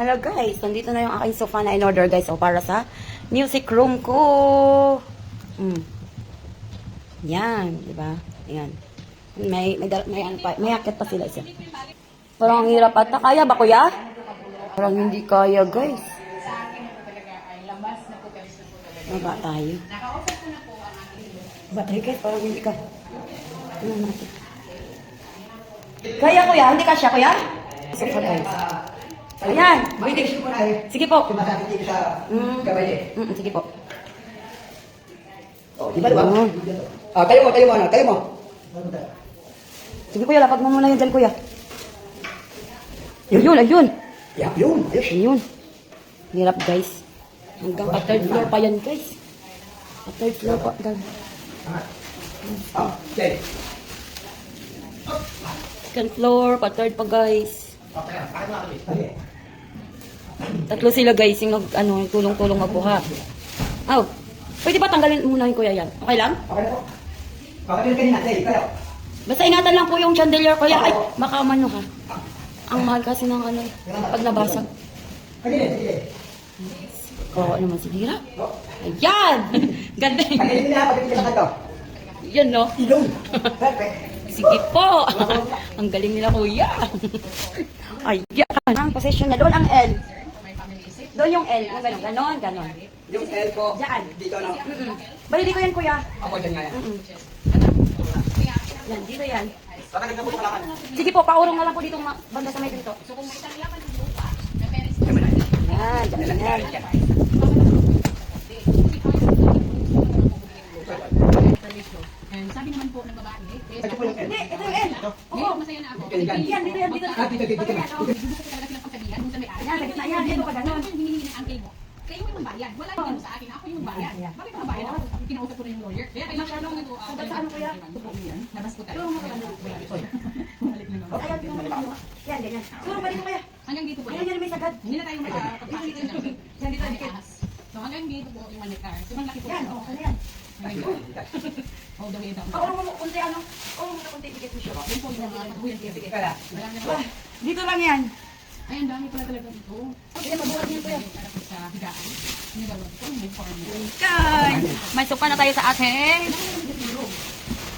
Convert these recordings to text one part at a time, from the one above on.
Hello guys, nandito na yung aking sofa na in-order guys. O, para sa music room ko. Yan, di ba? Yan. May akit pa sila isa. Parang ang hirap ata. Kaya ba kuya? Parang hindi kaya guys. Baba tayo. Baba tayo guys, parang hindi ka. Kaya kuya, hindi ka siya kuya? Sofa guys. Ayan. Sige po. Sige po. Oh, di ba? Tayo mo. Sige kuya, lapag mo muna yan dyan kuya. Ayun. Yeah, yun. Ayun. Hirap guys. Hanggang pa third floor pa yan guys. Pa third floor pa. Okay. Second floor, pa third pa guys. Tatlo sila guys, yung tulong-tulong magbuhat. Aw, pwede ba tanggalin muna yung kuya yan? Okay lang? Okay na po. Bakit kanina? Kayo. Basta ingatan lang po yung chandelier kuya. Ay, makamano ha. Ang mahal kasi ng pag nabasag. Sige. Oo, naman sinira. Ayan! Ganda yun. Pagkilin na, ito. Yan no? Ilong. Perfect. Sige po. Ang galing nila kuya. Ayan. Ang position na doon ang L. Doon yung L. Yung ganon. Yung L ko. Diyan. Dito na. Bali dito yan kuya. Ako dyan nga yan. Yan, dito yan. Tatagad na po sa kalakan. Sige po, paurong na lang po dito banda sa may dito. Yan. Sabi naman po ng babae, Ito po yung L. Hindi, ito yung L. Oo. masaya na ako. Yan, dito. Dito na. Gusto ko talaga silang pagsabihan dun sa may-ari. Yan, gitna yan. Dito pa ganon. Yung hinihingi ng uncle mo. Kaya yung magbayad. Wala yung sa akin. Ako yung magbayad. Bakit ang bayad ako? Kinausap ko na yung lawyer. Kaya kailangan ko nito. Sabat sa ano kuya? Labas ko tayo. Balik na naman. Ayan, yan, ganyan. Siguro balik mo kaya. Hanggang dito po. Yan, may sagad. Hindi na tayo makapagpasok sa namin. Yan, dito. So hanggang dito po yung money car. So laki po. Yan, okay na yan. All the way down. Paurong mo kunti kunti dikit mo siya. Yun po yung mga patuloy. Sige. Kaya. Wala na po. Dito lang yan. Ay, ang dami pala talaga dito. Sige, mabuhat niyo kuya. Sa higaan. Hindi daw ito. May farm. Kay! May sopa na tayo sa atin.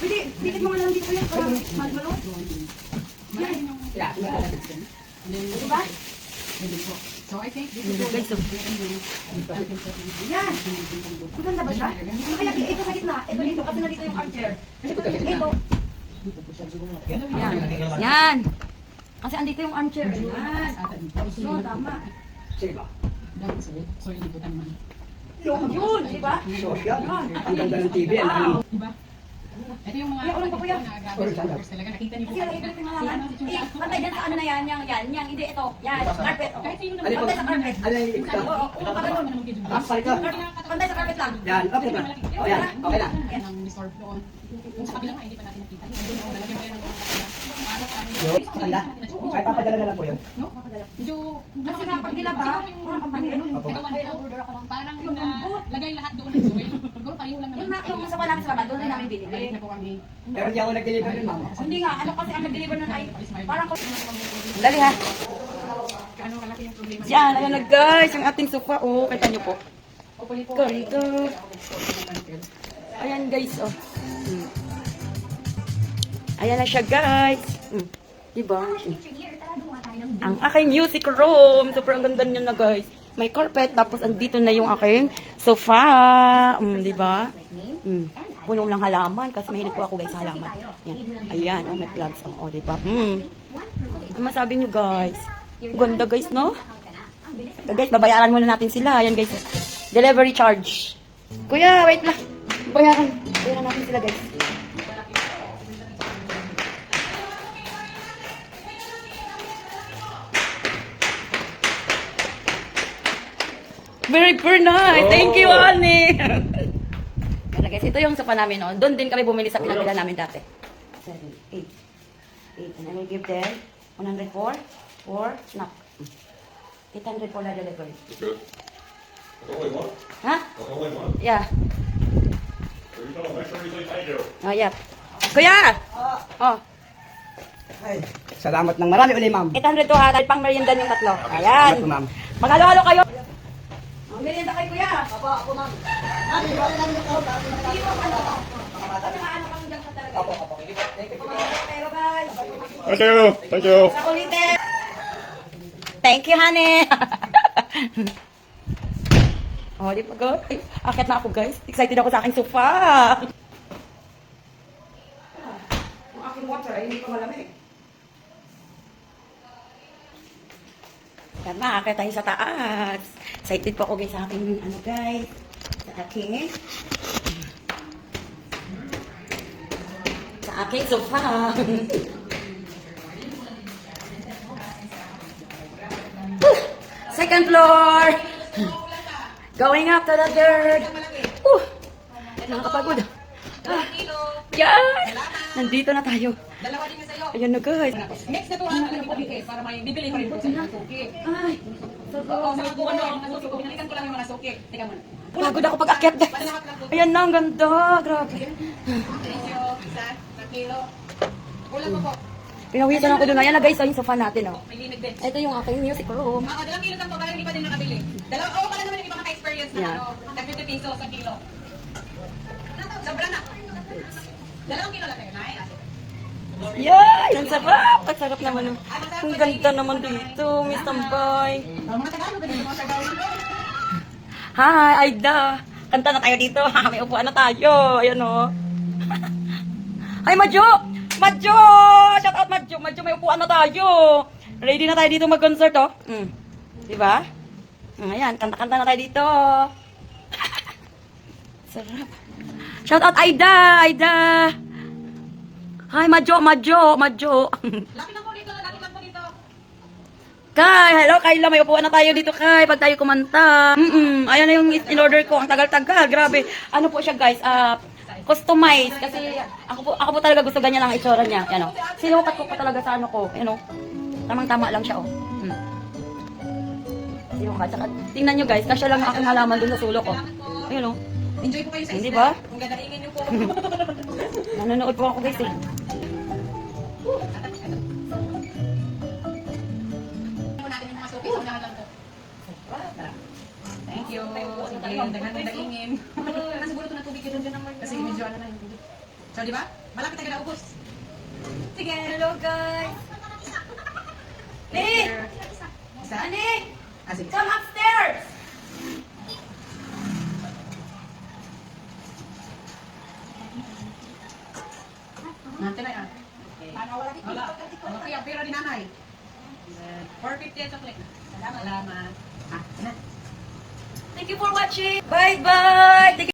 Pwede, dikit mo nga lang dito yan. Para malmalot. Yan. Diba? So I think this is Guys, so, yan. Maganda ba siya? Kaya ito sa gitna. Ito dito. Kasi nandito yung armchair. Ito. Yan. Kasi andito yung armchair. Yan. So, tama. Sige ba? sorry, hindi ko tama. Yun, di ba? Social. Ang ganda ng TV. Diba? Ito yung mga Ulang pa po yan. talaga nakita niyo po. Kasi nakikita yung halaman. Pantay dyan sa ano na yan. Yan. Hindi, ito. Yan. Carpet. Oh. Kahit sino Pantay sa carpet. Ano yung ito? Oo, pagano'n. Salita. Pantay sa carpet lang. Yan. Okay ba? O yan. Okay na. Ang resorb doon. Yung sa kabila nga, hindi pa natin nakita. Doon ako lalagyan pa yan ng Maganda. Ay, papadala na lang po yun. no? Medyo, Kasi nga, pag nilaba, parang ang ganun. parang lagay lahat doon. So, siguro pareho lang naman. Yung sa namin sa baba, doon rin namin binili. Balik na po kami. Pero hindi ako nag-deliver yun, mama. Hindi nga, ano kasi ang nag-deliver nun ay parang dali ha. Ano kalaki yung problema? Yan, ayan na guys, yung ating sofa. Oh, kita nyo po. Ganito. Ayan guys, oh. Ayan na siya guys. Diba? Ang aking music room. Super ang ganda niya na guys. May carpet, tapos andito na yung aking sofa. Diba? Punong lang halaman kasi mahilig po ako guys sa halaman. Yan. Ayan, oh, may plants. Oh, diba? Ano masabi nyo guys? Ganda guys, no? So, guys, babayaran muna natin sila. Ayan guys. Delivery charge. Kuya, wait lang. Bayaran natin sila guys. Very nice. Thank you, honey. Kaya guys, ito yung sofa namin, no? Doon din kami bumili sa pinagbilan namin dati. 7, 8. 8. And I will give them 104 for snack. 800 for the delivery. Good. That's all we want. Ha? That's all we want. Yeah. So you tell them, make sure you say thank you. Oh, yeah. Kuya! Oh. Ay, salamat ng marami uli, ma'am. 800 to ha, dahil pang merienda yung tatlo. Salamat Ayan. po, ma'am. Maghalo-halo kayo. Ang merienda kay kuya. Ako, ma'am. Thank you. Thank you. Sa ulitin. Thank you, honey. Oh, di ba guys? Akit na ako guys. Excited ako sa aking sofa. Ang aking water ay hindi pa malamig. Yan na, akit tayo sa taas. Excited po ako guys sa aking ano guys. Sa aking sofa. Second floor. Going up to the third. Nakakapagod. Yan. Nandito na tayo. Dalawa din yung sa'yo. Ayan na guys. Next na to, ano po, Vicky, para may bibili pa rin po sa mga suki. Ay. Oo, may po ano, mga suki po. Pinalikan ko lang yung mga suki. Teka muna. Pagod ako pag-akyat guys. Ayan na, ang ganda. Grabe. Thank you. Isa, na kilo. Kulang mo po. Pinawisan ako doon. Ayan na guys, yung sofa natin. Oh. May limit din. Ito yung aking music room. Mga dalang kilo lang po, parang hindi pa din nakabili. Dalawa, oo, pala naman yung iba maka-experience na Yeah. ano, na 50 pesos sa kilo. Sobra na. Dalawang kilo lang tayo, Nay. Yay! Ang sarap! Ang sarap naman. Oh. Ang ganda naman dito, Miss Tambay. Mga Tagalog, ganito mga Tagalog. Hi, Aida. Kanta na tayo dito. May upuan na tayo. Ayan o. Hi, Madjo! Madjo! Shout out, Madjo. Madjo, may upuan na tayo. Ready na tayo dito mag-concert, oh. Diba? Ayan, kanta-kanta na tayo dito. Sarap. Shout out, Aida! Aida! Hi, Madjo! Madjo! Madjo! Laki lang po dito, laki lang po dito. Kai, hello Kayla, may upuan na tayo dito Kai, pag tayo kumanta. Ayan na yung in-order ko, ang tagal-tagal, grabe. Ano po siya guys, customized, kasi ako po talaga gusto ganyan ang itsura niya. Yan o, sinukat ko pa talaga sa ano ko, yan o. Tamang-tama lang siya o. Sinukat, saka tingnan nyo guys, kasya lang ang aking halaman dun sa sulok o. Ayun o, Enjoy po kayo sa Hindi isla. ba? Kung gagaingin niyo po. nanonood po ako guys eh. Natin yung mga suki, unahan lang po. Thank you. Sige, dagan ng daingin. Siguro ito na tubig yun din naman. Kasi medyo ano na yung tubig. So, di ba? Malapit tayo na ubos. Sige, hello guys. Hey, Isa? Ani, Sige. come upstairs. Nanti na yan. Wala. Wala kaya pera ni nanay. 450 ang chocolate. Salamat. Thank you for watching. Bye-bye.